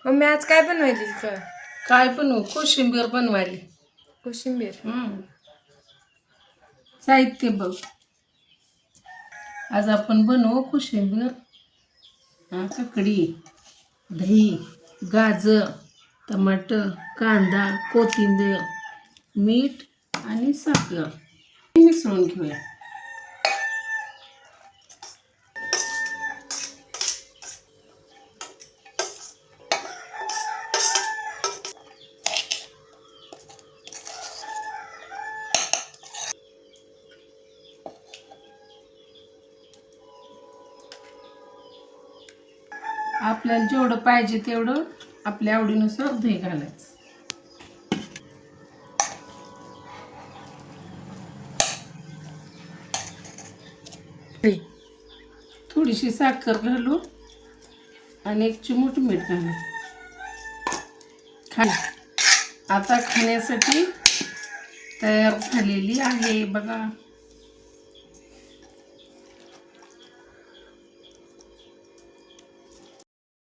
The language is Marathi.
मम्मी आज काय बनवायली का? काय बनवू? कोशिंबीर बनवायली. कोशिंबीर. साहित्य बघ. आज आपण बनवू कोशिंबीर. काकडी, दही, गाजर, टमाटर, कांदा, कोथिंबीर, मीठ आणि साखर मिसळून घेऊया. आपल्याला जेवढं पाहिजे तेवढं आपल्या आवडीनुसार दही घालायचं. थोडीशी साखर घालू आणि 1 चिमूट मीठ घालू. आता खाण्यासाठी तयार झालेली आहे बघा.